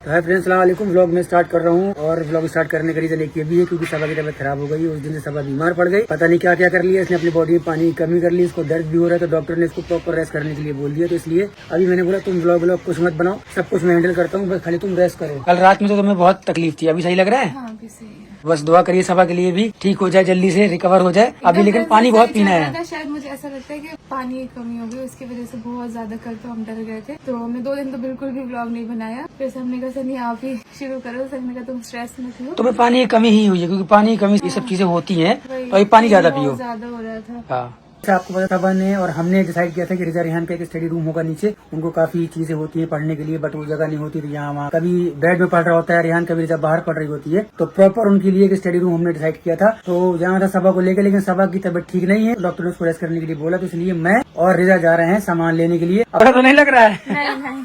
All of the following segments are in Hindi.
तो हाय फ्रेंड्स, सलाम वालेकुम। व्लॉग में स्टार्ट कर रहा हूँ और व्लॉग स्टार्ट करने का रीजन एक ये भी है क्योंकि सबा की तबीयत खराब हो गई। उस दिन से सबा बीमार पड़ गई, पता नहीं क्या क्या कर लिया इसने, अपनी बॉडी में पानी की कमी कर ली, इसको दर्द भी हो रहा है तो डॉक्टर ने इसको प्रॉपर रेस्ट करने के लिए बोल दिया। तो इसलिए अभी मैंने बोला तुम व्लॉग कुछ मत बनाओ, सब कुछ मैं हैंडल करता हूँ, बस खाली तुम रेस्ट करो। कल रात में तो तुम्हें बहुत तकलीफ थी, अभी सही लग रहा है? हाँ, अभी सही है। बस दुआ करिए सबा के लिए भी ठीक हो जाए, जल्दी से रिकवर हो जाए अभी। लेकिन पानी बहुत पीना है। शायद मुझे ऐसा लगता है कि पानी की कमी हो गई, उसकी वजह से बहुत ज्यादा कल तो हम डर गए थे, तो हमने 2 दिन तो बिल्कुल भी व्लॉग नहीं बनाया। फिर हमने कहा सनी आप ही शुरू करो, सर ने कहा तुम स्ट्रेस मत लो, तुम्हें पानी की कमी ही हुई है क्योंकि पानी की कमी ये सब चीजें होती हैं, तो ये पानी ज्यादा पियो। ज्यादा हो रहा था। हाँ, आपको पता था ने और हमने डिसाइड किया था कि रिजा रेहान का एक स्टडी रूम होगा नीचे। उनको काफी चीजें होती हैं पढ़ने के लिए, बट वो जगह नहीं होती थी यहाँ वहाँ। कभी बेड में पढ़ रहा होता है रेहान, कभी रिजा बाहर पढ़ रही होती है, तो प्रॉपर उनके लिए एक स्टडी रूम हमने डिसाइड किया था। तो जहाँ था सबा को लेकर, लेकिन सबा की तबीयत ठीक नहीं है, डॉक्टर ने उसको रेस्ट करने के लिए बोला, तो इसलिए मैं और रिजा जा रहे हैं सामान लेने के लिए। अब तो नहीं लग रहा है? नहीं,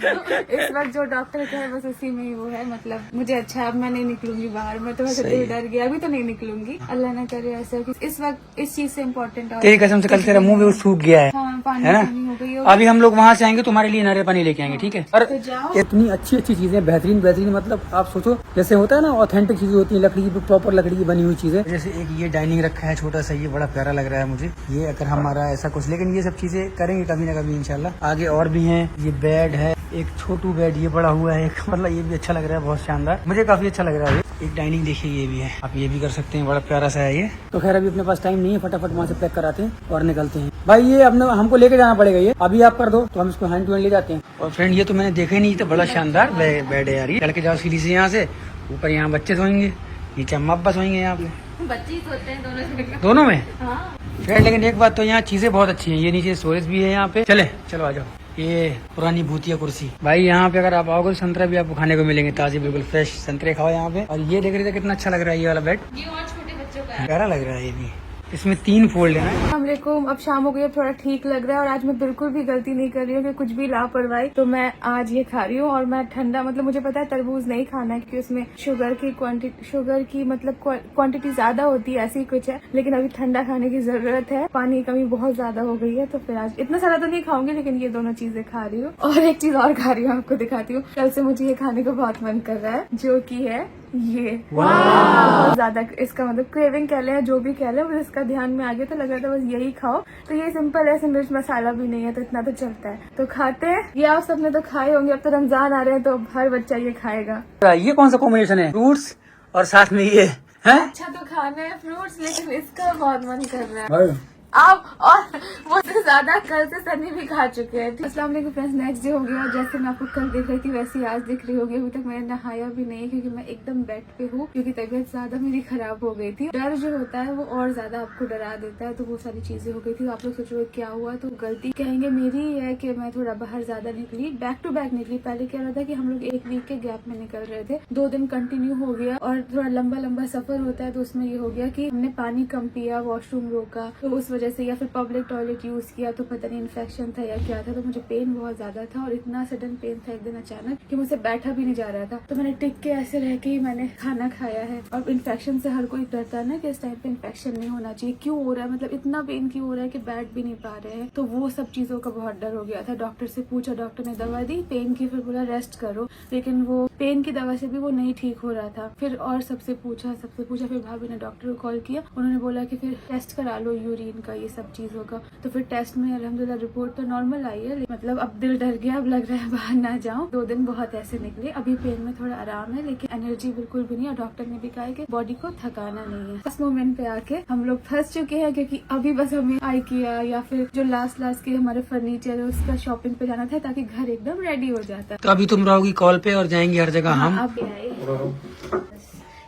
इस वक्त जो डॉक्टर कहे बस उसी में ही वो है। मतलब मुझे अच्छा, अब मैं नहीं निकलूंगी बाहर, मैं तो डर गया, अभी तो नहीं निकलूंगी, अल्लाह ना करे ऐसा। इस वक्त इस चीज से इम्पोर्टेंट है। तेरी कसम से कल तेरा मुंह भी सूख गया है, हाँ, पानी है ना? कमी हो गई अभी हम लोग वहाँ से आएंगे, तुम्हारे लिए नारियल पानी लेके आएंगे, ठीक है? और तो जाओ। इतनी अच्छी अच्छी चीजें, बेहतरीन बेहतरीन, मतलब आप सोचो जैसे होता है ना ऑथेंटिक चीजें होती है, लकड़ी की, प्रॉपर लकड़ी की बनी हुई चीजें। जैसे एक ये डाइनिंग रखा है छोटा सा, ये बड़ा प्यारा लग रहा है मुझे। ये अगर हमारा ऐसा कुछ, लेकिन ये सब चीजें करेंगे कभी ना कभी इंशाल्लाह। आगे और भी हैं, ये बेड है, एक छोटू बेड ये बड़ा हुआ है एक, मतलब ये भी अच्छा लग रहा है, बहुत शानदार, मुझे काफी अच्छा लग रहा है। एक डाइनिंग देखिए, ये भी है, आप ये भी कर सकते हैं, बड़ा प्यारा सा है ये। तो खैर अभी अपने पास टाइम नहीं है, फटाफट वहाँ से पैक कराते हैं और निकलते हैं। भाई ये अपने हमको लेके जाना पड़ेगा, ये अभी आप कर दो तो हम इसको हैंड टू हैंड ले जाते हैं। और फ्रेंड ये तो मैंने देखा ही नहीं, तो बड़ा शानदार बेड है यार। ये चल के जाओ सीढ़ी से यहाँ से ऊपर, यहाँ बच्चे सोएंगे, नीचे अम्मा अब्बा सोएंगे, यहाँ पे बच्चे ही सोते हैं दोनों में। हाँ। फ्रेंड लेकिन एक बात तो यहाँ चीजें बहुत अच्छी हैं, ये नीचे स्टोरेज भी है यहाँ पे। चलो आ जाओ। ये पुरानी भूतिया कुर्सी, भाई यहाँ पे अगर आप आओगे तो संतरा भी आपको खाने को मिलेंगे, ताजे बिल्कुल फ्रेश संतरे खाओ यहाँ पे। और ये देख रहे थे कितना अच्छा लग रहा है ये वाला बेड, ये और छोटे बच्चों का है, प्यारा लग रहा है ये भी। इसमें 3 फोल्ड है ना। अस्सलामुअलैकुम। अब शाम हो गई है, थोड़ा ठीक लग रहा है और आज मैं बिल्कुल भी गलती नहीं कर रही हूँ कि कुछ भी लापरवाही। तो मैं आज ये खा रही हूँ और मैं ठंडा, मतलब मुझे पता है तरबूज नहीं खाना है क्योंकि उसमें शुगर की मतलब क्वांटिटी ज्यादा होती है, ऐसी कुछ है। लेकिन अभी ठंडा खाने की जरूरत है, पानी की कमी बहुत ज्यादा हो गई है, तो फिर आज इतना सारा तो नहीं खाऊंगी, लेकिन ये दोनों चीजें खा रही हूँ। और एक चीज और खा रही हूँ, आपको दिखाती हूँ। कल से मुझे ये खाने को बहुत मन कर रहा है, जो की है ये बहुत ज्यादा, इसका मतलब क्रेविंग कह लें, जो भी कह लें, बस इसका ध्यान में आ गया तो लग रहा था बस यही खाओ। तो ये सिंपल है, इसमें मिर्च मसाला भी नहीं है, तो इतना तो चलता है, तो खाते हैं। ये आप सबने तो खाए होंगे, अब तो रमजान आ रहे हैं तो हर बच्चा ये खाएगा। ये कौन सा कॉम्बिनेशन है, फ्रूट्स और साथ में ये है? अच्छा तो खाना है फ्रूट्स, लेकिन इसका बहुत मन कर रहा है भाई आप, और वो तो ज्यादा कल से सनी भी खा चुके हैं। अस्सलाम वालेकुम फ्रेंड्स, नेक्स्ट डे हो गया और जैसे मैं आपको कल दिख रही थी वैसे आज दिख रही होगी। अभी तक मैंने नहाया भी नहीं क्योंकि मैं एकदम बेड पे हूँ, क्योंकि तबीयत ज्यादा मेरी खराब हो गई थी। डर जो होता है वो और ज्यादा आपको डरा देता है, तो वो सारी चीजें हो गई थी। आप लोग सोचोगे क्या हुआ, तो गलती कहेंगे मेरी ही है कि मैं थोड़ा बाहर ज्यादा निकली, बैक टू बैक निकली। पहले क्या रहा था कि हम लोग 1 वीक के गैप में निकल रहे थे, 2 दिन कंटिन्यू हो गया और थोड़ा लंबा सफर होता है, तो उसमें ये हो गया कि हमने पानी कम पिया, वॉशरूम रोका, तो उस वजह से, या फिर पब्लिक टॉयलेट यूज किया, तो पता नहीं इन्फेक्शन था या क्या था, तो मुझे पेन बहुत ज्यादा था और इतना सडन पेन था एक दिन अचानक कि मुझसे बैठा भी नहीं जा रहा था। तो मैंने टिक के ऐसे रह के ही मैंने खाना खाया है। और इन्फेक्शन से हर कोई डरता है ना कि इस टाइम पे इन्फेक्शन नहीं होना चाहिए, क्यों हो रहा है, मतलब इतना पेन क्यों हो रहा है कि बैठ भी नहीं पा रहे हैं। तो वो सब चीजों का बहुत डर हो गया था। डॉक्टर से पूछा, डॉक्टर ने दवा दी पेन की, फिर बोला रेस्ट करो, लेकिन वो पेन की दवा से भी वो नहीं ठीक हो रहा था। फिर और सबसे पूछा, फिर भाभी ने डॉक्टर को कॉल किया, उन्होंने बोला कि फिर टेस्ट करा लो यूरिन का, ये सब चीजों का। तो फिर टेस्ट में अल्हम्दुलिल्लाह रिपोर्ट तो नॉर्मल आई है, मतलब अब दिल डर गया, अब लग रहा है बाहर ना जाऊं। 2 दिन बहुत ऐसे निकले, अभी पेन में थोड़ा आराम है, लेकिन एनर्जी बिल्कुल भी नहीं। और डॉक्टर ने भी कहा है कि बॉडी को थकाना नहीं है। इस मोमेंट पे आके हम लोग फंस चुके हैं, क्योंकि अभी बस हमें IKEA या फिर जो लास्ट के हमारे फर्नीचर है उसका शॉपिंग पे जाना था, ताकि घर एकदम रेडी हो जाता। तो अभी तुम रहोगी कॉल पे और जाएंगे हर जगह हम। अब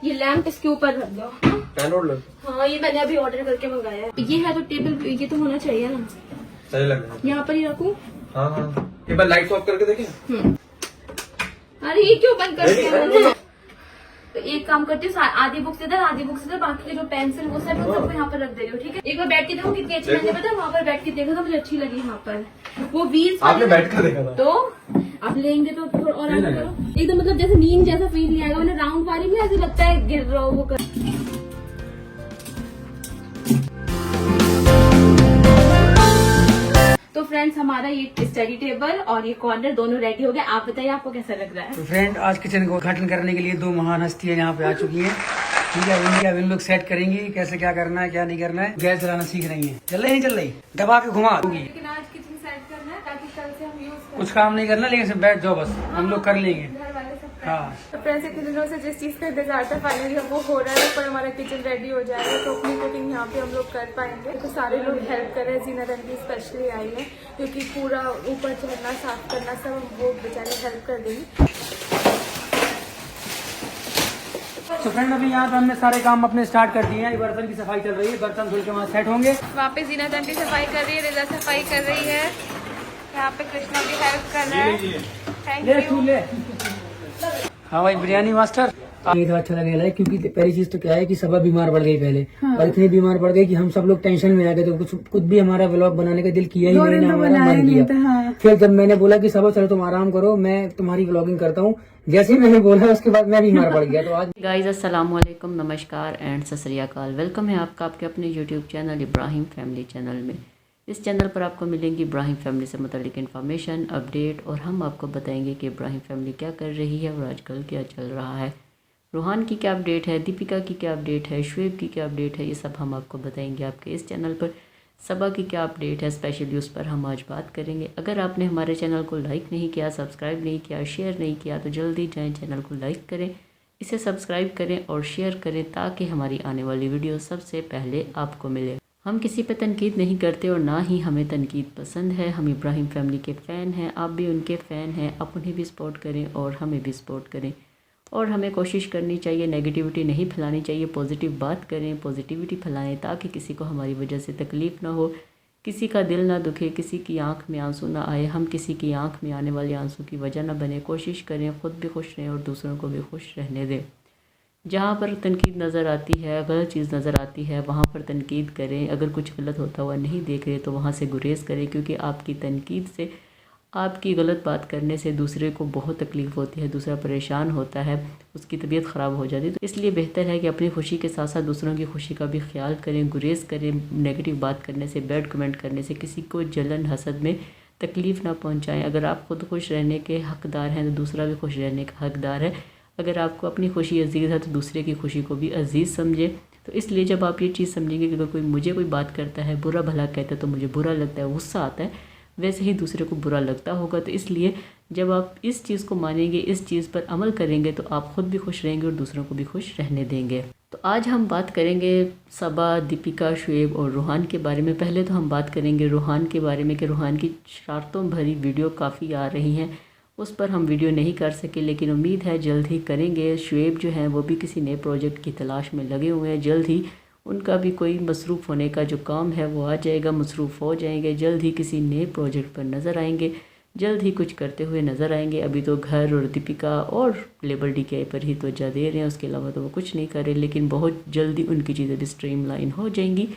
ये लैंप इसके ऊपर रख दो। हाँ, ये मैंने अभी ऑर्डर करके मंगाया है। ये है तो टेबल, ये तो होना चाहिए ना, सही लग रहा है। यहाँ पर ही रखूं? हाँ, एक बार लाइट ऑफ करके देखें। अरे ये क्यों बंद कर दिया? तो एक काम करती हूँ, आधी बुक्स इधर, आधी बुक्स इधर, बाकी के जो पेंसिल वो सब सबको यहाँ पर रख दे रही हूँ, ठीक है? एक बार बैठ के देखो कितनी अच्छी लगी, पता है? वहाँ पर बैठ के देखो तो मुझे अच्छी लगी। यहाँ पर वो व्हील्स आपने बैठ कर देखा था, तो आप लेंगे तो थोड़ा और आगे करो, एकदम मतलब जैसे नींद जैसा फील नहीं आएगा। मैंने राउंड मारी में ऐसे लगता है गिर रहा हो वो कर। तो तो फ्रेंड्स हमारा ये स्टडी टेबल और ये कॉर्नर दोनों रेडी हो गए। आप बताइए आपको कैसा लग रहा है? तो फ्रेंड आज किचन को उद्घाटन करने के लिए दो महान हस्तियां यहाँ पे आ चुकी हैं। ठीक है, इनकी अब इन लोग सेट करेंगी कैसे क्या करना है क्या नहीं करना है। गैस चलाना सीख रही है। चल रही नहीं चल रही, दबा के घुमा दूंगी। लेकिन आज किचन सेट करना है ताकि कल से हम यूज कर कुछ काम नहीं करना, लेकिन सिर्फ बैठ जाओ बस, हम लोग कर लेंगे। घर वाले सब हाँ तो फ्रेंड्स इतने दिनों से जिस चीज़ का इंतजार था फाइनली वो हो रहा है। पर हमारा किचन रेडी हो जाएगा तो अपनी कुकिंग यहाँ पे हम लोग कर पाएंगे। तो सारे लोग हेल्प कर रहे हैं। जीना रंगी स्पेशली आई है क्योंकि पूरा ऊपर चढ़ना साफ करना सब वो बेचारी हेल्प कर देगी। तो फ्रेंड अभी यहाँ पे हमने सारे काम अपने स्टार्ट कर दिए हैं। बर्तन की सफाई चल रही है, बर्तन धुल के वहाँ सेट होंगे। वहाँ पे जीना दंडी सफाई कर रही है, रिजा सफाई कर रही है, यहाँ पे कृष्णा भी हेल्प कर रहा है। Thank you. हाँ भाई बिरयानी मास्टर ये तो अच्छा लगने लगा क्योंकि पहली चीज तो क्या है कि सब बीमार पड़ गई पहले। और इतनी बीमार पड़ गई कि हम सब लोग टेंशन में आ गए। तो कुछ भी हमारा व्लॉग बनाने का दिल किया ही नहीं, हमारा मन किया। फिर जब मैंने बोला कि सब चलो तुम आराम करो, मैं तुम्हारी व्लॉगिंग करता हूँ, जैसे ही मैंने बोला उसके बाद मैं बीमार पड़ गया। तो आज गाइस अस्सलाम वालेकुम, नमस्कार एंड सत श्री अकाल। वेलकम है आपका आपके अपने YouTube channel Ibrahim family channel में। इस चैनल पर आपको मिलेंगी इब्राहिम फैमिली से मुतालिक इन्फॉर्मेशन, अपडेट, और हम आपको बताएंगे कि इब्राहिम फैमिली क्या कर रही है और आजकल क्या चल रहा है। रूहान की क्या अपडेट है, दीपिका की क्या अपडेट है, शुएब की क्या अपडेट है, ये सब हम आपको बताएंगे आपके इस चैनल पर। सबा की क्या अपडेट है स्पेशली उस पर हम आज बात करेंगे। अगर आपने हमारे चैनल को लाइक नहीं किया, सब्सक्राइब नहीं किया, शेयर नहीं किया तो जल्दी जाएं चैनल को लाइक करें, इसे सब्सक्राइब करें और शेयर करें ताकि हमारी आने वाली वीडियो सबसे पहले आपको मिले। हम किसी पे तनकीद नहीं करते और ना ही हमें तनकीद पसंद है। हम इब्राहिम फैमिली के फ़ैन हैं, आप भी उनके फ़ैन हैं। आप उन्हें भी सपोर्ट करें और हमें भी सपोर्ट करें। और हमें कोशिश करनी चाहिए नेगेटिविटी नहीं फैलानी चाहिए, पॉजिटिव बात करें, पॉजिटिविटी फैलाएं ताकि किसी को हमारी वजह से तकलीफ़ ना हो, किसी का दिल ना दुखे, किसी की आंख में आंसू ना आए, हम किसी की आंख में आने वाले आंसू की वजह ना बने। कोशिश करें ख़ुद भी खुश रहें और दूसरों को भी खुश रहने दें। जहाँ पर तनकीद नज़र आती है, गलत चीज़ नज़र आती है, वहाँ पर तनकीद करें। अगर कुछ गलत होता हुआ नहीं देख रहे तो वहाँ से गुरेज करें, क्योंकि आपकी तनकीद से, आपकी गलत बात करने से दूसरे को बहुत तकलीफ़ होती है, दूसरा परेशान होता है, उसकी तबीयत ख़राब हो जाती है। तो इसलिए बेहतर है कि अपनी खुशी के साथ साथ दूसरों की खुशी का भी ख्याल करें, गुरेज करें। नेगेटिव बात करने से, बैड कमेंट करने से किसी को जलन हसद में तकलीफ़ ना पहुँचाएँ। अगर आप खुद खुश रहने के हक़दार हैं तो दूसरा भी खुश रहने का हक़दार है। अगर आपको अपनी खुशी अजीज़ है तो दूसरे की खुशी को भी अजीज़ समझे। तो इसलिए जब आप ये चीज़ समझेंगे कि अगर मुझे कोई बात करता है, बुरा भला कहता है तो मुझे बुरा लगता है, गुस्सा आता है, वैसे ही दूसरे को बुरा लगता होगा। तो इसलिए जब आप इस चीज़ को मानेंगे, इस चीज़ पर अमल करेंगे तो आप ख़ुद भी खुश रहेंगे और दूसरों को भी खुश रहने देंगे। तो आज हम बात करेंगे सबा, दीपिका, शुएब और रूहान के बारे में। पहले तो हम बात करेंगे रूहान के बारे में कि रूहान की शरारतों भरी वीडियो काफ़ी आ रही हैं, उस पर हम वीडियो नहीं कर सके, लेकिन उम्मीद है जल्द ही करेंगे। शुएब जो हैं वो भी किसी नए प्रोजेक्ट की तलाश में लगे हुए हैं। जल्द ही उनका भी कोई मसरूफ़ होने का जो काम है वो आ जाएगा, मसरूफ़ हो जाएंगे। जल्द ही किसी नए प्रोजेक्ट पर नज़र आएंगे, जल्द ही कुछ करते हुए नज़र आएंगे। अभी तो घर और दीपिका और लेबर DK पर ही तवज्जो दे रहे हैं, उसके अलावा तो वो कुछ नहीं कर रहे। लेकिन बहुत जल्दी उनकी चीज़ें भी स्ट्रीमलाइन हो जाएंगी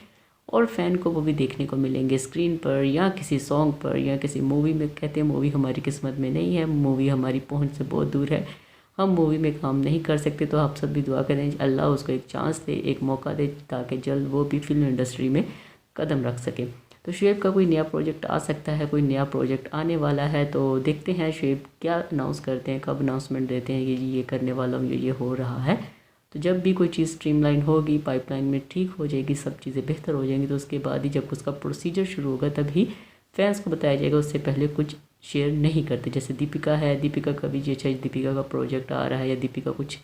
और फ़ैन को वो भी देखने को मिलेंगे स्क्रीन पर या किसी सॉन्ग पर या किसी मूवी में। कहते हैं मूवी हमारी किस्मत में नहीं है, मूवी हमारी पहुंच से बहुत दूर है, हम मूवी में काम नहीं कर सकते। तो आप सब भी दुआ करें अल्लाह उसको एक चांस दे, एक मौका दे, ताकि जल्द वो भी फिल्म इंडस्ट्री में कदम रख सके। तो शुएब का कोई नया प्रोजेक्ट आ सकता है, कोई नया प्रोजेक्ट आने वाला है। तो देखते हैं शुएब क्या अनाउंस करते हैं, कब अनाउंसमेंट देते हैं कि ये करने वाला हूँ, ये हो रहा है। तो जब भी कोई चीज़ स्ट्रीमलाइन होगी, पाइपलाइन में ठीक हो जाएगी, सब चीज़ें बेहतर हो जाएंगी, तो उसके बाद ही जब उसका प्रोसीजर शुरू होगा तभी फैंस को बताया जाएगा। उससे पहले कुछ शेयर नहीं करते। जैसे दीपिका है, दीपिका का भी जैसे दीपिका का प्रोजेक्ट आ रहा है या दीपिका कुछ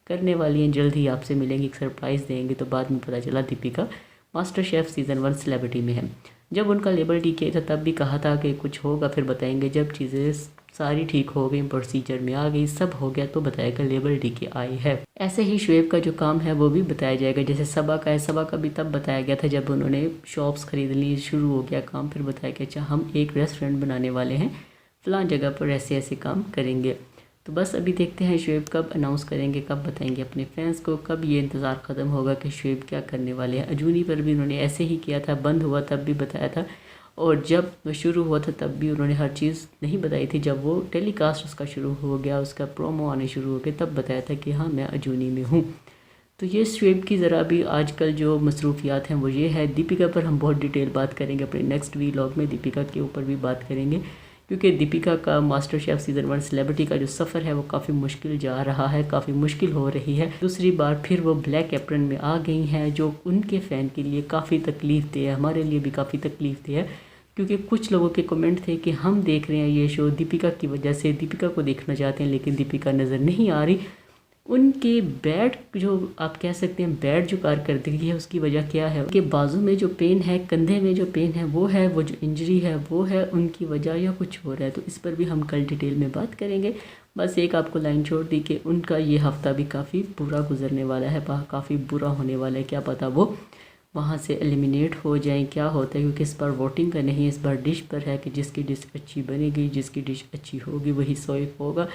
करने वाली हैं, जल्द ही आपसे मिलेंगे, एक सरप्राइज़ देंगे। तो बाद में पता चला Deepika master chef season 1 celebrity में है। जब उनका लेबर DK था तब भी कहा था कि कुछ होगा, फिर बताएंगे। जब चीज़ें सारी ठीक हो गई, प्रोसीजर में आ गई, सब हो गया तो बताएगा लेबर DK आई है। ऐसे ही शुएब का जो काम है वो भी बताया जाएगा। जैसे सबा का है, सबा का भी तब बताया गया था जब उन्होंने शॉप्स खरीद ली, शुरू हो गया काम। फिर बताया कि अच्छा हम एक रेस्टोरेंट बनाने वाले हैं, फ़लाँ जगह पर ऐसे ऐसे काम करेंगे। तो बस अभी देखते हैं शुएब कब अनाउंस करेंगे, कब बताएंगे अपने फैंस को, कब ये इंतज़ार ख़त्म होगा कि शुएब क्या करने वाले हैं। अजूनी पर भी उन्होंने ऐसे ही किया था, बंद हुआ तब भी बताया था, और जब शुरू हुआ था तब भी उन्होंने हर चीज़ नहीं बताई थी। जब वो टेलीकास्ट उसका शुरू हो गया, उसका प्रोमो आने शुरू हो गए, तब बताया था कि हाँ मैं अजूनी में हूँ। तो ये शुएब की ज़रा भी आजकल जो मसरूफियात हैं वो ये है। दीपिका पर हम बहुत डिटेल बात करेंगे अपने नेक्स्ट वीलॉग में, दीपिका के ऊपर भी बात करेंगे, क्योंकि दीपिका का मास्टर शेफ़ सीज़न 1 सेलिब्रिटी का जो सफ़र है वो काफ़ी मुश्किल जा रहा है, काफ़ी मुश्किल हो रही है। दूसरी बार फिर वो ब्लैक एप्रन में आ गई हैं, जो उनके फ़ैन के लिए काफ़ी तकलीफ़ दे है, हमारे लिए भी काफ़ी तकलीफ़ दे है, क्योंकि कुछ लोगों के कमेंट थे कि हम देख रहे हैं ये शो दीपिका की वजह से, दीपिका को देखना चाहते हैं लेकिन दीपिका नज़र नहीं आ रही। उनके बैड जो आप कह सकते हैं बैड जो कारकर्दगी है उसकी वजह क्या है, उनके बाजू में जो पेन है, कंधे में जो पेन है वो है, वो जो इंजरी है वो है उनकी वजह या कुछ हो रहा है। तो इस पर भी हम कल डिटेल में बात करेंगे। बस एक आपको लाइन छोड़ दी कि उनका ये हफ़्ता भी काफ़ी बुरा गुजरने वाला है, काफ़ी बुरा होने वाला है। क्या पता वो वहाँ से एलिमिनेट हो जाएं, क्या होता है, क्योंकि इस बार वोटिंग का नहीं, इस बार डिश पर है कि जिसकी डिश अच्छी बनेगी, जिसकी डिश अच्छी होगी वही सेफ होगा।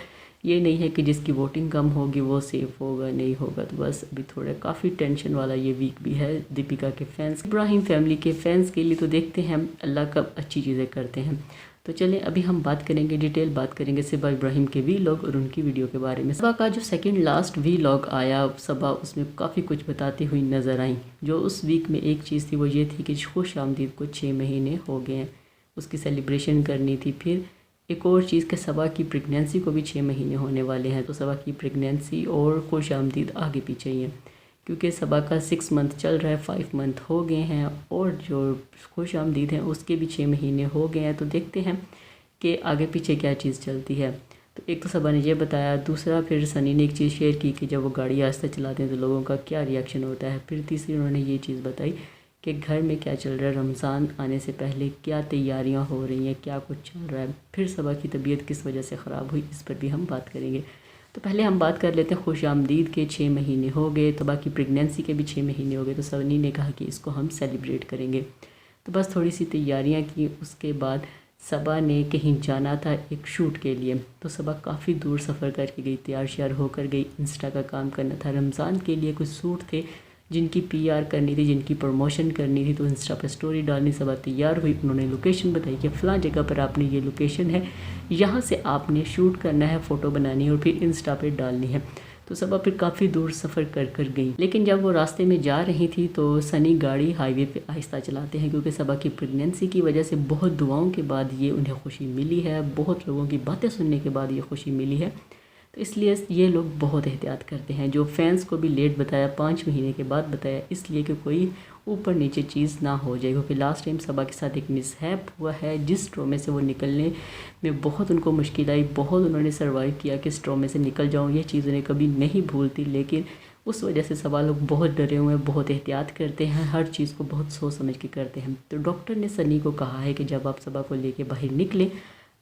ये नहीं है कि जिसकी वोटिंग कम होगी वो सेफ होगा, नहीं होगा। तो बस अभी थोड़ा काफ़ी टेंशन वाला ये वीक भी है दीपिका के फैंस, इब्राहिम फैमिली के फैंस के लिए। तो देखते हैं हम अल्लाह कब अच्छी चीज़ें करते हैं। तो चलें अभी हम बात करेंगे, डिटेल बात करेंगे सबा इब्राहिम के वीलॉग और उनकी वीडियो के बारे में। सबा का जो सेकंड लास्ट वीलॉग आया, सबा उसमें काफ़ी कुछ बताती हुई नज़र आई। जो उस वीक में एक चीज़ थी वो ये थी कि खुश आमदीद को 6 महीने हो गए हैं, उसकी सेलिब्रेशन करनी थी। फिर एक और चीज़ कि सबा की प्रेगनेंसी को भी 6 महीने होने वाले हैं, तो सबा की प्रेगनेंसी और खुश आमदीद आगे पीछे ही है, क्योंकि सबा का 6 मंथ चल रहा है, 5 मंथ हो गए हैं और जो खुश आमदीद हैं उसके भी 6 महीने हो गए हैं। तो देखते हैं कि आगे पीछे क्या चीज़ चलती है। तो एक तो सबा ने ये बताया, दूसरा फिर सनी ने एक चीज़ शेयर की कि जब वो गाड़ी आस्ते चलाते हैं तो लोगों का क्या रिएक्शन होता है। फिर तीसरी उन्होंने ये चीज़ बताई कि घर में क्या चल रहा है, रमज़ान आने से पहले क्या तैयारियां हो रही हैं, क्या कुछ चल रहा है। फिर सबा की तबीयत किस वजह से ख़राब हुई, इस पर भी हम बात करेंगे। तो पहले हम बात कर लेते हैं खुश आमदीद के 6 महीने हो गए, तो बाकी प्रेगनेंसी के भी 6 महीने हो गए। तो सनी ने कहा कि इसको हम सेलिब्रेट करेंगे। तो बस थोड़ी सी तैयारियां की, उसके बाद सबा ने कहीं जाना था एक शूट के लिए, तो सबा काफ़ी दूर सफ़र करके गई, तैयार श्यार होकर गई। इंस्टा का काम करना था, रमज़ान के लिए कुछ सूट थे जिनकी PR करनी थी, जिनकी प्रमोशन करनी थी, तो इंस्टा पर स्टोरी डालनी। सबा तैयार हुई, उन्होंने लोकेशन बताई कि फ़लाँ जगह पर आपने ये लोकेशन है, यहाँ से आपने शूट करना है, फ़ोटो बनानी है और फिर इंस्टा पे डालनी है। तो सबा फिर काफ़ी दूर सफ़र कर गई। लेकिन जब वो रास्ते में जा रही थी तो सनी गाड़ी हाईवे पे आहिस्ता चलाते हैं, क्योंकि सबा की प्रेगनेंसी की वजह से बहुत दुआओं के बाद ये उन्हें खुशी मिली है, बहुत लोगों की बातें सुनने के बाद ये खुशी मिली है। तो इसलिए ये लोग बहुत एहतियात करते हैं। जो फैंस को भी लेट बताया, 5 महीने के बाद बताया, इसलिए कि कोई ऊपर नीचे चीज़ ना हो जाए, क्योंकि लास्ट टाइम सबा के साथ एक मिसहैप हुआ है, जिस ट्रॉमे से वो निकलने में बहुत उनको मुश्किल आई, बहुत उन्होंने सर्वाइव किया कि इस ट्रॉमे से निकल जाऊँ, ये चीज़ उन्हें कभी नहीं भूलती। लेकिन उस वजह से सबा लोग बहुत डरे हुए हैं, बहुत एहतियात करते हैं, हर चीज़ को बहुत सोच समझ के करते हैं। तो डॉक्टर ने सनी को कहा है कि जब आप सबा को लेके बाहर निकलें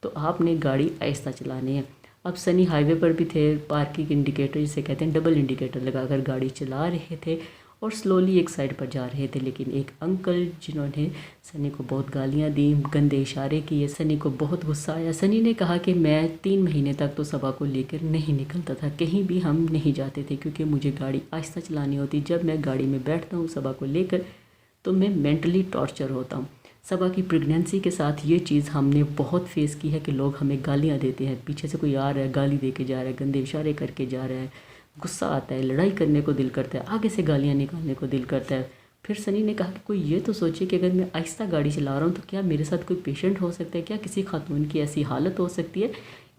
तो आपने गाड़ी आहिस्ता चलानी है। अब सनी हाईवे पर भी थे, पार्किंग इंडिकेटर जिसे कहते हैं, डबल इंडिकेटर लगाकर गाड़ी चला रहे थे और स्लोली एक साइड पर जा रहे थे। लेकिन एक अंकल जिन्होंने सनी को बहुत गालियां दी, गंदे इशारे किए, सनी को बहुत गुस्सा आया। सनी ने कहा कि मैं 3 महीने तक तो सबा को लेकर नहीं निकलता था, कहीं भी हम नहीं जाते थे, क्योंकि मुझे गाड़ी आहिस्ता चलानी होती। जब मैं गाड़ी में बैठता हूँ सबा को लेकर तो मैं मेंटली टॉर्चर होता हूँ। सबा की प्रेगनेंसी के साथ ये चीज़ हमने बहुत फेस की है कि लोग हमें गालियाँ देते हैं, पीछे से कोई आ रहा है गाली दे के जा रहा है, गंदे इशारे करके जा रहा है, गुस्सा आता है, लड़ाई करने को दिल करता है, आगे से गालियाँ निकालने को दिल करता है। फिर सनी ने कहा कि कोई ये तो सोचे कि अगर मैं आहिस्ता गाड़ी चला रहा हूँ तो क्या मेरे साथ कोई पेशेंट हो सकता है, क्या किसी खातून की ऐसी हालत हो सकती है।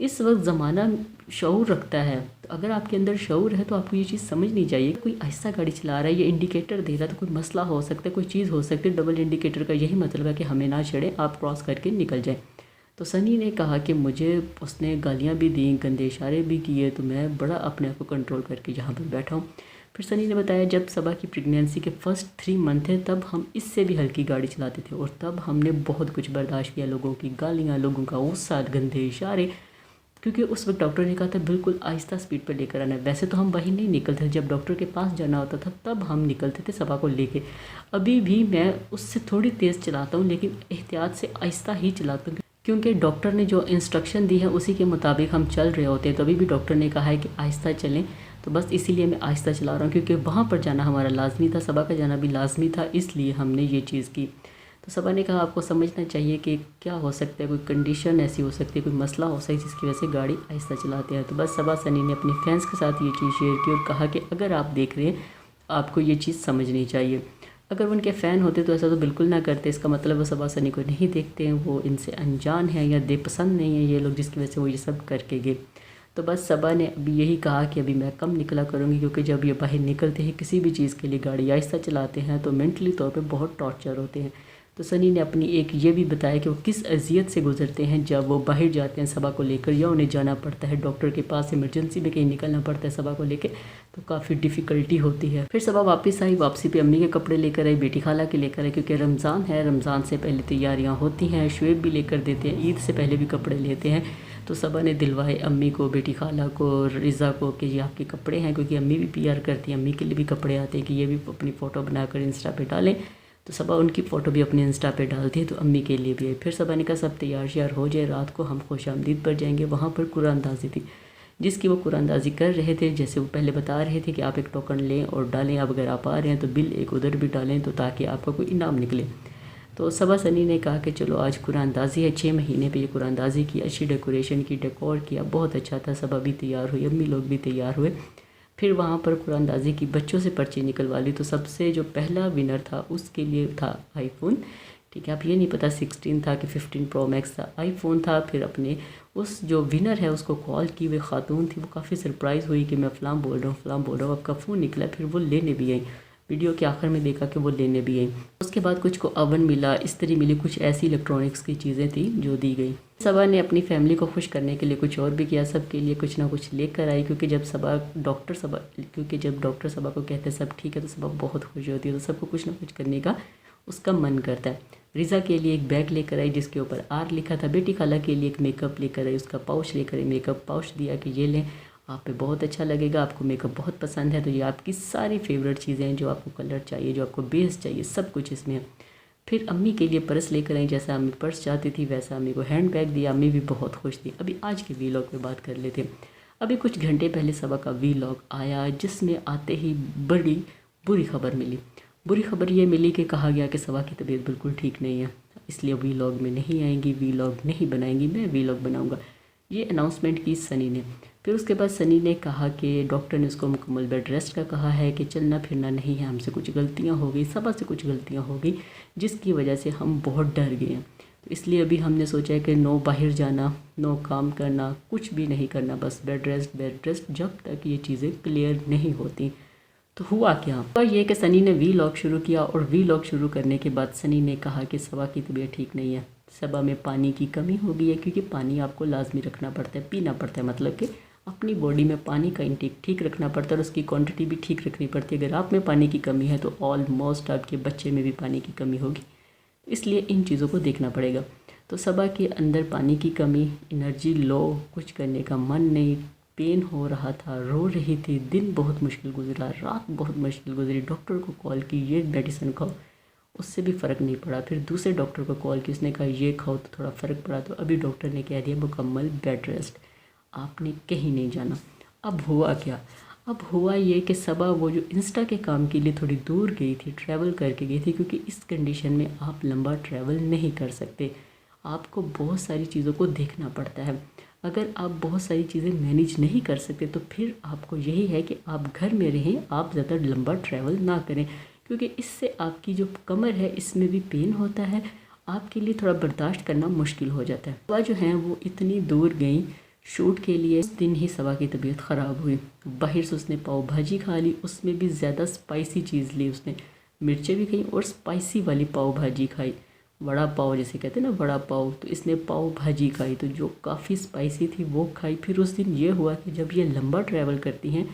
इस वक्त ज़माना शऊर रखता है, तो अगर आपके अंदर शऊर है तो आपको ये चीज़ समझनी चाहिए। कोई आहिस्ता गाड़ी चला रहा है, ये इंडिकेटर दे रहा है, तो कोई मसला हो सकता है, कोई चीज़ हो सकती है। डबल इंडिकेटर का यही मतलब है कि हमें ना छेड़े, आप क्रॉस करके निकल जाएं। तो सनी ने कहा कि मुझे उसने गालियाँ भी दी, गंदे इशारे भी किए, तो मैं बड़ा अपने आप को कंट्रोल करके यहाँ पर बैठा हूँ। फिर सनी ने बताया जब सबा की प्रेगनेंसी के फर्स्ट 3 मंथ थे तब हम इससे भी हल्की गाड़ी चलाते थे और तब हमने बहुत कुछ बर्दाश्त किया, लोगों की गालियाँ, लोगों का गुस्सा, गंदे इशारे, क्योंकि उस वक्त डॉक्टर ने कहा था बिल्कुल आहिस्ता स्पीड पर लेकर आना है। वैसे तो हम वहीं नहीं निकलते, जब डॉक्टर के पास जाना होता था तब हम निकलते थे सबा को लेके। अभी भी मैं उससे थोड़ी तेज़ चलाता हूँ, लेकिन एहतियात से आहिस्ता ही चलाता हूँ, क्योंकि डॉक्टर ने जो इंस्ट्रक्शन दी है उसी के मुताबिक हम चल रहे होते हैं। तो अभी भी डॉक्टर ने कहा है कि आहिस्ता चलें, तो बस इसीलिए मैं आहिस्ता चला रहा हूँ, क्योंकि वहाँ पर जाना हमारा लाजमी था, सबा का जाना भी लाजमी था, इसलिए हमने ये चीज़ की। तो सबा ने कहा आपको समझना चाहिए कि क्या हो सकता है, कोई कंडीशन ऐसी हो सकती है, कोई मसला हो सकता है जिसकी वजह से गाड़ी आहिस्ता चलाते हैं। तो बस सबा सनी ने अपने फैंस के साथ ये चीज़ शेयर की और कहा कि अगर आप देख रहे हैं आपको ये चीज़ समझनी चाहिए। अगर वो उनके फ़ैन होते तो ऐसा तो बिल्कुल ना करते। इसका मतलब वो सबा सनी को नहीं देखते हैं, वो इनसे अनजान है या दे पसंद नहीं है ये लोग, जिसकी वजह से वो ये सब करके गए। तो बस सबा ने अभी यही कहा कि अभी मैं कम निकला करूँगी, क्योंकि जब ये बाहर निकलते हैं किसी भी चीज़ के लिए, गाड़ी आहिस्ता चलाते हैं तो मेंटली तौर पे बहुत टॉर्चर होते हैं। तो सनी ने अपनी एक ये भी बताया कि वो किस अजियत से गुजरते हैं जब वो बाहर जाते हैं सबा को लेकर, या उन्हें जाना पड़ता है डॉक्टर के पास, इमरजेंसी में कहीं निकलना पड़ता है सबा को लेकर, तो काफ़ी डिफ़िकल्टी होती है। फिर सबा वापस आई, वापसी पे अम्मी के कपड़े लेकर आई, बेटी खाला के लेकर आई, क्योंकि रमज़ान है, रमज़ान से पहले तैयारियाँ होती हैं, शुएब भी लेकर देते हैं, ईद से पहले भी कपड़े लेते हैं। तो सबा ने दिलवाए अम्मी को, बेटी खाला को, रिज़ा को कि ये आपके कपड़े हैं, क्योंकि अम्मी भी PR करती हैं, अम्मी के लिए भी कपड़े आते हैं कि ये भी अपनी फ़ोटो बनाकर इंस्टा पे डालें। तो सबा उनकी फ़ोटो भी अपने इंस्टा पे डालती है, तो अम्मी के लिए भी है। फिर सबा ने कहा सब तैयार श्यार हो जाए, रात को हम खुशामदीद पर जाएंगे। वहाँ पर कुरानदाजी थी, जिसकी वो कुरानदाजी कर रहे थे। जैसे वो पहले बता रहे थे कि आप एक टोकन लें और डालें, अब अगर आप आ रहे हैं तो बिल एक उधर भी डालें, तो ताकि आपका कोई इनाम निकले। तो सबा सनी ने कहा कि चलो आज कुरानदाजी है, 6 महीने पे ये कुरानदाजी की, अच्छी डेकोरेशन की, डेकोर किया, बहुत अच्छा था। सबा भी तैयार हुई, अम्मी लोग भी तैयार हुए। फिर वहाँ पर कुरानदाजी की, बच्चों से पर्ची निकलवा ली। तो सबसे जो पहला विनर था उसके लिए था आईफोन, ठीक है। अब ये नहीं पता 16 था कि 15 प्रो मैक्स था, आईफोन था। फिर अपने उस जो विनर है उसको कॉल की, वे खातून थी, वो काफ़ी सरप्राइज़ हुई कि मैं फ़लाँ बोल रहा हूँ, फ़लाँ बोल रहा हूँ। आपका फ़ोन निकला, फिर वो लेने भी आई। वीडियो के आखिर में देखा कि वो लेने भी आई। उसके बाद कुछ को ओवन मिला, इस्त्री मिली, कुछ ऐसी इलेक्ट्रॉनिक्स की चीज़ें थी जो दी गई। सबा ने अपनी फैमिली को खुश करने के लिए कुछ और भी किया, सबके लिए कुछ ना कुछ लेकर आई, क्योंकि जब डॉक्टर सबा को कहते हैं सब ठीक है, तो सबा बहुत खुश होती है। तो सबको कुछ ना कुछ करने का उसका मन करता है। रिज़ा के लिए एक बैग लेकर आई जिसके ऊपर R लिखा था। बेटी खाला के लिए एक मेकअप लेकर आई, उसका पाउच लेकर आई, मेकअप पाउच दिया कि ये लें, आप पे बहुत अच्छा लगेगा, आपको मेकअप बहुत पसंद है, तो ये आपकी सारी फेवरेट चीज़ें हैं, जो आपको कलर चाहिए, जो आपको बेस चाहिए, सब कुछ इसमें है। फिर अम्मी के लिए पर्स लेकर आई, जैसा अम्मी पर्स चाहती थी वैसा अम्मी को हैंड बैग दिया, अम्मी भी बहुत खुश थी। अभी आज के वीलॉग पे बात कर लेते हैं। अभी कुछ घंटे पहले सबा का वीलॉग आया, जिसमें आते ही बड़ी बुरी खबर मिली। बुरी खबर ये मिली कि कहा गया कि सबा की तबीयत बिल्कुल ठीक नहीं है, इसलिए वीलॉग में नहीं आएंगी, वीलॉग नहीं बनाएंगी, मैं वीलॉग बनाऊँगा। ये अनाउंसमेंट की सनी ने। फिर उसके बाद सनी ने कहा कि डॉक्टर ने उसको मुकम्मल बेड रेस्ट का कहा है, कि चलना फिरना नहीं है, हमसे कुछ गलतियां हो गई, सबा से कुछ गलतियां हो गई, जिसकी वजह से हम बहुत डर गए हैं। तो इसलिए अभी हमने सोचा है कि नो बाहर जाना, नो काम करना, कुछ भी नहीं करना, बस बेड रेस्ट, जब तक ये चीज़ें क्लियर नहीं होती। तो हुआ क्या? हुआ ये कि सनी ने वीलॉग शुरू किया, और वीलॉग शुरू करने के बाद सनी ने कहा कि सबा की तबीयत ठीक नहीं है, सबा में पानी की कमी हो गई है, क्योंकि पानी आपको लाजमी रखना पड़ता है, पीना पड़ता है, मतलब कि अपनी बॉडी में पानी का इंटेक ठीक रखना पड़ता है, और उसकी क्वांटिटी भी ठीक रखनी पड़ती है। अगर आप में पानी की कमी है तो ऑलमोस्ट आपके बच्चे में भी पानी की कमी होगी, इसलिए इन चीज़ों को देखना पड़ेगा। तो सबा के अंदर पानी की कमी, एनर्जी लो, कुछ करने का मन नहीं, पेन हो रहा था, रो रही थी, दिन बहुत मुश्किल गुजरा, रात बहुत मुश्किल गुजरी। डॉक्टर को कॉल की, ये मेडिसिन खाओ, उससे भी फ़र्क नहीं पड़ा। फिर दूसरे डॉक्टर को कॉल की, उसने कहा ये खाओ तो थोड़ा फ़र्क पड़ा। तो अभी डॉक्टर ने कह दिया मुकम्मल बेड रेस्ट, आपने कहीं नहीं जाना। अब हुआ क्या? अब हुआ ये कि सबा वो जो इंस्टा के काम के लिए थोड़ी दूर गई थी, ट्रैवल करके गई थी, क्योंकि इस कंडीशन में आप लंबा ट्रैवल नहीं कर सकते, आपको बहुत सारी चीज़ों को देखना पड़ता है। अगर आप बहुत सारी चीज़ें मैनेज नहीं कर सकते तो फिर आपको यही है कि आप घर में रहें, आप ज़्यादा लंबा ट्रैवल ना करें, क्योंकि इससे आपकी जो कमर है इसमें भी पेन होता है, आपके लिए थोड़ा बर्दाश्त करना मुश्किल हो जाता है। वह जो हैं वो इतनी दूर गई शूट के लिए, उस दिन ही सबा की तबीयत ख़राब हुई। बाहर से उसने पाव भाजी खा ली, उसमें भी ज़्यादा स्पाइसी चीज़ ली उसने, मिर्चें भी खाई और स्पाइसी वाली पाव भाजी खाई, वड़ा पाव जिसे कहते हैं ना, वड़ा पाव। तो इसने पाव भाजी खाई, तो जो काफ़ी स्पाइसी थी वो खाई। फिर उस दिन ये हुआ कि जब ये लंबा ट्रैवल करती हैं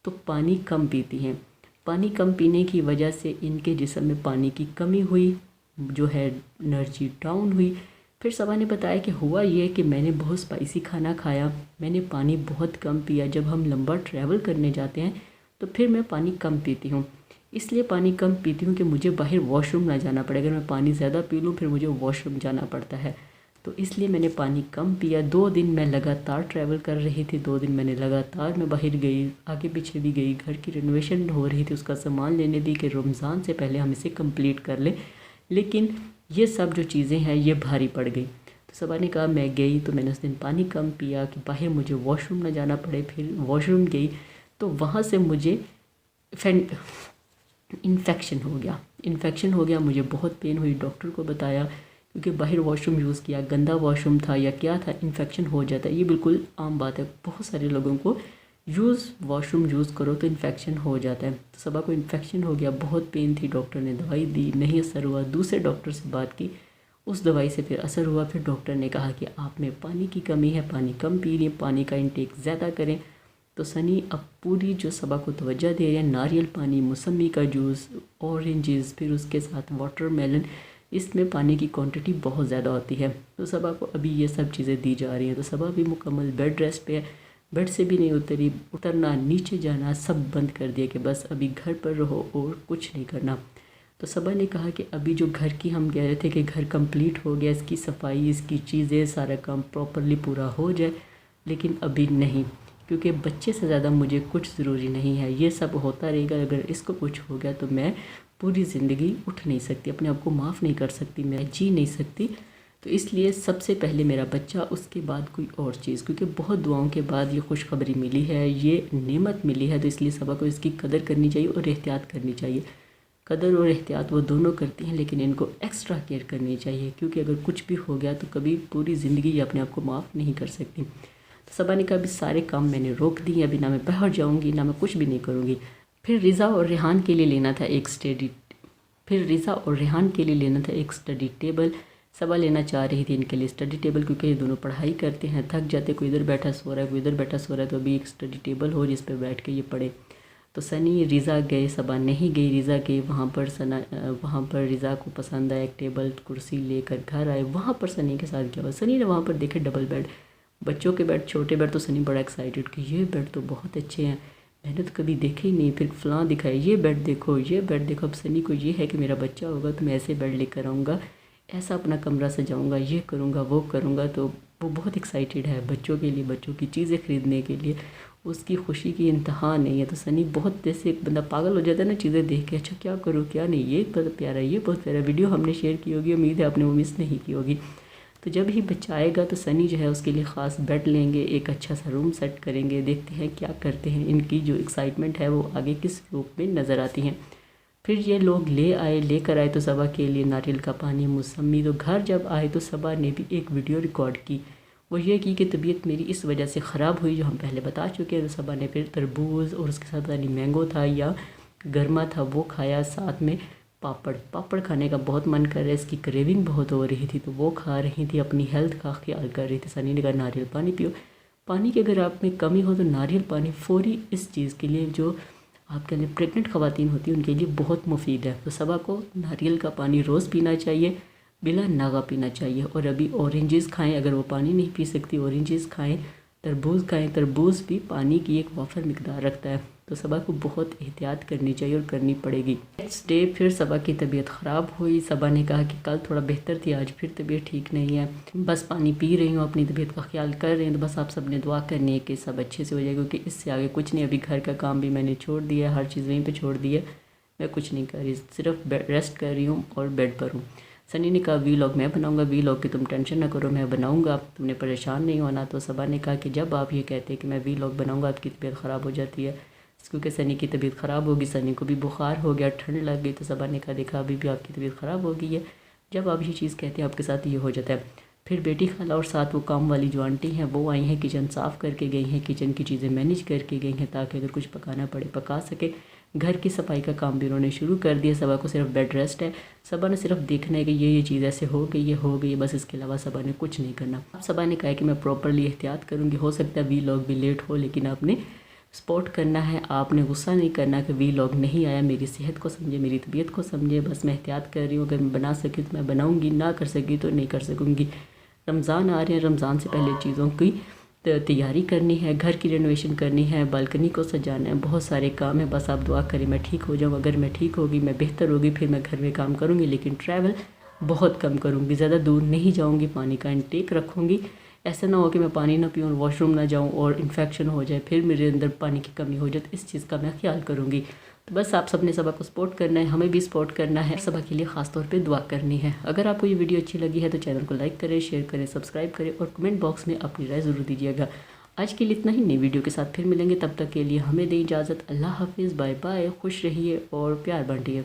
तो पानी कम पीती हैं, पानी कम पीने की वजह से इनके जिस्म में पानी की कमी हुई, जो है एनर्जी डाउन हुई। फिर सबा ने बताया कि हुआ ये कि मैंने बहुत स्पाइसी खाना खाया, मैंने पानी बहुत कम पिया। जब हम लंबा ट्रैवल करने जाते हैं तो फिर मैं पानी कम पीती हूँ, इसलिए पानी कम पीती हूँ कि मुझे बाहर वॉशरूम ना जाना पड़े। अगर मैं पानी ज़्यादा पी लूँ फिर मुझे वॉशरूम जाना पड़ता है, तो इसलिए मैंने पानी कम पिया। 2 दिन मैं लगातार ट्रैवल कर रही थी, 2 दिन मैंने लगातार मैं बाहर गई, आगे पीछे भी गई, घर की रेनोवेशन हो रही थी, उसका सामान लेने दी कि रमज़ान से पहले हम इसे कंप्लीट कर लें। लेकिन ये सब जो चीज़ें हैं ये भारी पड़ गई। तो सबा ने कहा मैं गई तो मैंने उस दिन पानी कम पिया कि बाहर मुझे वॉशरूम ना जाना पड़े। फिर वॉशरूम गई तो वहाँ से मुझे इन्फेक्शन हो गया, मुझे बहुत पेन हुई, डॉक्टर को बताया क्योंकि बाहर वॉशरूम यूज़ किया, गंदा वॉशरूम था या क्या था, इन्फेक्शन हो जाता है। ये बिल्कुल आम बात है, बहुत सारे लोगों को वॉशरूम यूज़ करो तो इन्फेक्शन हो जाता है। तो सबा को इन्फेक्शन हो गया, बहुत पेन थी, डॉक्टर ने दवाई दी, नहीं असर हुआ। दूसरे डॉक्टर से बात की, उस दवाई से फिर असर हुआ। फिर डॉक्टर ने कहा कि आप में पानी की कमी है, पानी कम पी रही है, पानी का इंटेक ज़्यादा करें। तो सनी अब पूरी जो सबा को तवज्जो दे रहे हैं, नारियल पानी, मौसमी का जूस, ऑरेंजेस, फिर उसके साथ वाटरमेलन, इसमें पानी की क्वांटिटी बहुत ज़्यादा होती है। तो सबा को अभी ये सब चीज़ें दी जा रही हैं। तो सबा भी मुकम्मल बेड रेस्ट पे है, बेड से भी नहीं उतरी, उतरना, नीचे जाना सब बंद कर दिया कि बस अभी घर पर रहो और कुछ नहीं करना। तो सबा ने कहा कि अभी जो घर की हम कह रहे थे कि घर कंप्लीट हो गया, इसकी सफाई, इसकी चीज़ें, सारा काम प्रॉपरली पूरा हो जाए, लेकिन अभी नहीं, क्योंकि बच्चे से ज़्यादा मुझे कुछ ज़रूरी नहीं है। ये सब होता रहेगा, अगर इसको कुछ हो गया तो मैं पूरी ज़िंदगी उठ नहीं सकती, अपने आप को माफ़ नहीं कर सकती, मैं जी नहीं सकती। तो इसलिए सबसे पहले मेरा बच्चा, उसके बाद कोई और चीज़, क्योंकि बहुत दुआओं के बाद ये खुशखबरी मिली है, ये नेमत मिली है। तो इसलिए सबा को इसकी कदर करनी चाहिए और एहतियात करनी चाहिए। कदर और एहतियात वो दोनों करती हैं, लेकिन इनको एक्स्ट्रा केयर करनी चाहिए, क्योंकि अगर कुछ भी हो गया तो कभी पूरी ज़िंदगी ये अपने आप को माफ़ नहीं कर सकती। तो सबा ने कहा अभी सारे काम मैंने रोक दिए, अभी ना मैं बाहर जाऊँगी, ना मैं कुछ भी नहीं करूँगी। फिर रिज़ा और रेहान के लिए लेना था एक स्टडी टेबल। सबा लेना चाह रही थी इनके लिए स्टडी टेबल, क्योंकि ये दोनों पढ़ाई करते हैं, थक जाते, कोई इधर बैठा सो रहा है, कोई इधर बैठा सो रहा है, तो अभी एक स्टडी टेबल हो जिस पर बैठ के ये पढ़े। तो सनी, रिज़ा गए, सबा नहीं गई। रिज़ा गई वहाँ पर रिज़ा को पसंद आया, एक टेबल कुर्सी लेकर घर आए। वहाँ पर सनी के साथ क्या हुआ, सनी ने वहाँ पर देखे डबल बेड, बच्चों के बेड, छोटे बेड। तो सनी बड़ा एक्साइटेड कि ये बेड तो बहुत अच्छे हैं, मैंने तो कभी देखे ही नहीं। फिर फलां दिखाए, ये बेड देखो, ये बेड देखो। अब सनी को ये है कि मेरा बच्चा होगा तो मैं ऐसे बेड लेकर आऊँगा, ऐसा अपना कमरा सजाऊँगा, ये करूँगा, वो करूँगा। तो वो बहुत एक्साइटेड है बच्चों के लिए, बच्चों की चीज़ें ख़रीदने के लिए, उसकी खुशी की इंतहा नहीं है। तो सनी बहुत, जैसे एक बंदा पागल हो जाता है ना चीज़ें देख के, अच्छा क्या करूँ क्या नहीं, ये बहुत प्यारा, ये बहुत प्यारा। वीडियो हमने शेयर की होगी, उम्मीद है आपने वो मिस नहीं की होगी। तो जब ही बच्चा आएगा तो सनी जो है उसके लिए ख़ास बेड लेंगे, एक अच्छा सा रूम सेट करेंगे, देखते हैं क्या करते हैं। इनकी जो एक्साइटमेंट है वो आगे किस रूप में नज़र आती हैं। फिर ये लोग लेकर आए तो सबा के लिए नारियल का पानी, मौसमी। तो घर जब आए तो सबा ने भी एक वीडियो रिकॉर्ड की, वो ये की कि तबीयत मेरी इस वजह से ख़राब हुई, जो हम पहले बता चुके हैं। तो सबा ने फिर तरबूज और उसके साथ यानी मैंगो था या गर्मा था वो खाया, साथ में पापड़ खाने का बहुत मन कर रहा है, इसकी क्रेविंग बहुत हो रही थी तो वो खा रही थी, अपनी हेल्थ का ख्याल कर रही थी। सनी ने कहा नारियल पानी पियो, पानी की अगर आप में कमी हो तो नारियल पानी फ़ौरी इस चीज़ के लिए, जो आपके लिए प्रेग्नेंट ख़वातीन होती हैं उनके लिए बहुत मुफीद है। तो सबा को नारियल का पानी रोज़ पीना चाहिए, बिला नागा पीना चाहिए। और अभी ऑरेंजेस खाएँ, अगर वो पानी नहीं पी सकती ऑरेंजेस खाएँ, तरबूज खाएँ, तरबूज भी पानी की एक वाफर मिकदार रखता है। तो सबा को बहुत एहतियात करनी चाहिए और करनी पड़ेगी। नेक्स्ट डे फिर सबा की तबीयत ख़राब हुई। सबा ने कहा कि कल थोड़ा बेहतर थी, आज फिर तबीयत ठीक नहीं है, बस पानी पी रही हूँ, अपनी तबीयत का ख्याल कर रही हूँ। तो बस आप सब ने दुआ करनी है कि सब अच्छे से हो जाए, क्योंकि इससे आगे कुछ नहीं। अभी घर का काम भी मैंने छोड़ दिया, हर चीज़ वहीं पर छोड़ दी है, मैं कुछ नहीं कर रही, सिर्फ रेस्ट कर रही हूँ और बेड पर हूँ। सनी ने कहा वीलॉग मैं बनाऊंगा, वीलॉग की तुम टेंशन ना करो, मैं बनाऊंगा, तुमने परेशान नहीं होना। तो सबा ने कहा कि जब आप ये कहते हैं कि मैं वीलॉग बनाऊंगा, आपकी तबीयत ख़राब हो जाती है, क्योंकि सनी की तबीयत ख़राब होगी, सनी को भी बुखार हो गया, ठंड लग गई। तो सबा ने कहा देखा अभी भी आपकी तबीयत ख़राब हो गई है, जब आप ये चीज़ कहते हैं आपके साथ ये हो जाता है। फिर बेटी खाला और साथ वो काम वाली जो आंटी हैं वो आई हैं, किचन साफ़ करके गई हैं, किचन की चीज़ें मैनेज करके गई हैं, ताकि अगर कुछ पकाना पड़े पका सके। घर की सफाई का काम भी उन्होंने शुरू कर दिया। सबा को सिर्फ बेड रेस्ट है, सबा ने सिर्फ देखना है कि ये चीज़ ऐसे हो गई है, बस इसके अलावा सबा ने कुछ नहीं करना। अब सबा ने कहा कि मैं प्रॉपरली एहतियात करूँगी, हो सकता है वीलॉग भी लेट हो, लेकिन आपने सपोर्ट करना है, आपने गुस्सा नहीं करना कि वीलॉग नहीं आया, मेरी सेहत को समझे, मेरी तबीयत को समझे, बस मैं एहतियात कर रही हूँ। अगर मैं बना सकी तो मैं बनाऊँगी, ना कर सकी तो नहीं कर सकूँगी। रमज़ान आ रहे हैं, रमज़ान से पहले चीज़ों की तैयारी करनी है, घर की रेनोवेशन करनी है, बालकनी को सजाना है, बहुत सारे काम है। बस आप दुआ करें मैं ठीक हो जाऊँ। अगर मैं ठीक होगी, मैं बेहतर होगी, फिर मैं घर में काम करूँगी, लेकिन ट्रैवल बहुत कम करूँगी, ज़्यादा दूर नहीं जाऊँगी, पानी का इंटेक रखूँगी। ऐसा ना हो कि मैं पानी ना पीऊँ, वॉशरूम ना जाऊँ और इन्फेक्शन हो जाए, फिर मेरे अंदर पानी की कमी हो जाए। तो इस चीज़ का मैं ख्याल करूँगी। तो बस आप सबने सबा को सपोर्ट करना है, हमें भी सपोर्ट करना है, सबा के लिए ख़ास तौर पे दुआ करनी है। अगर आपको ये वीडियो अच्छी लगी है तो चैनल को लाइक करें, शेयर करें, सब्सक्राइब करें और कमेंट बॉक्स में अपनी राय ज़रूर दीजिएगा। आज के लिए इतना ही, नई वीडियो के साथ फिर मिलेंगे। तब तक के लिए हमें दें इजाज़त। अल्लाह हाफिज़, बाय बाय, खुश रहिए और प्यार बांटिए।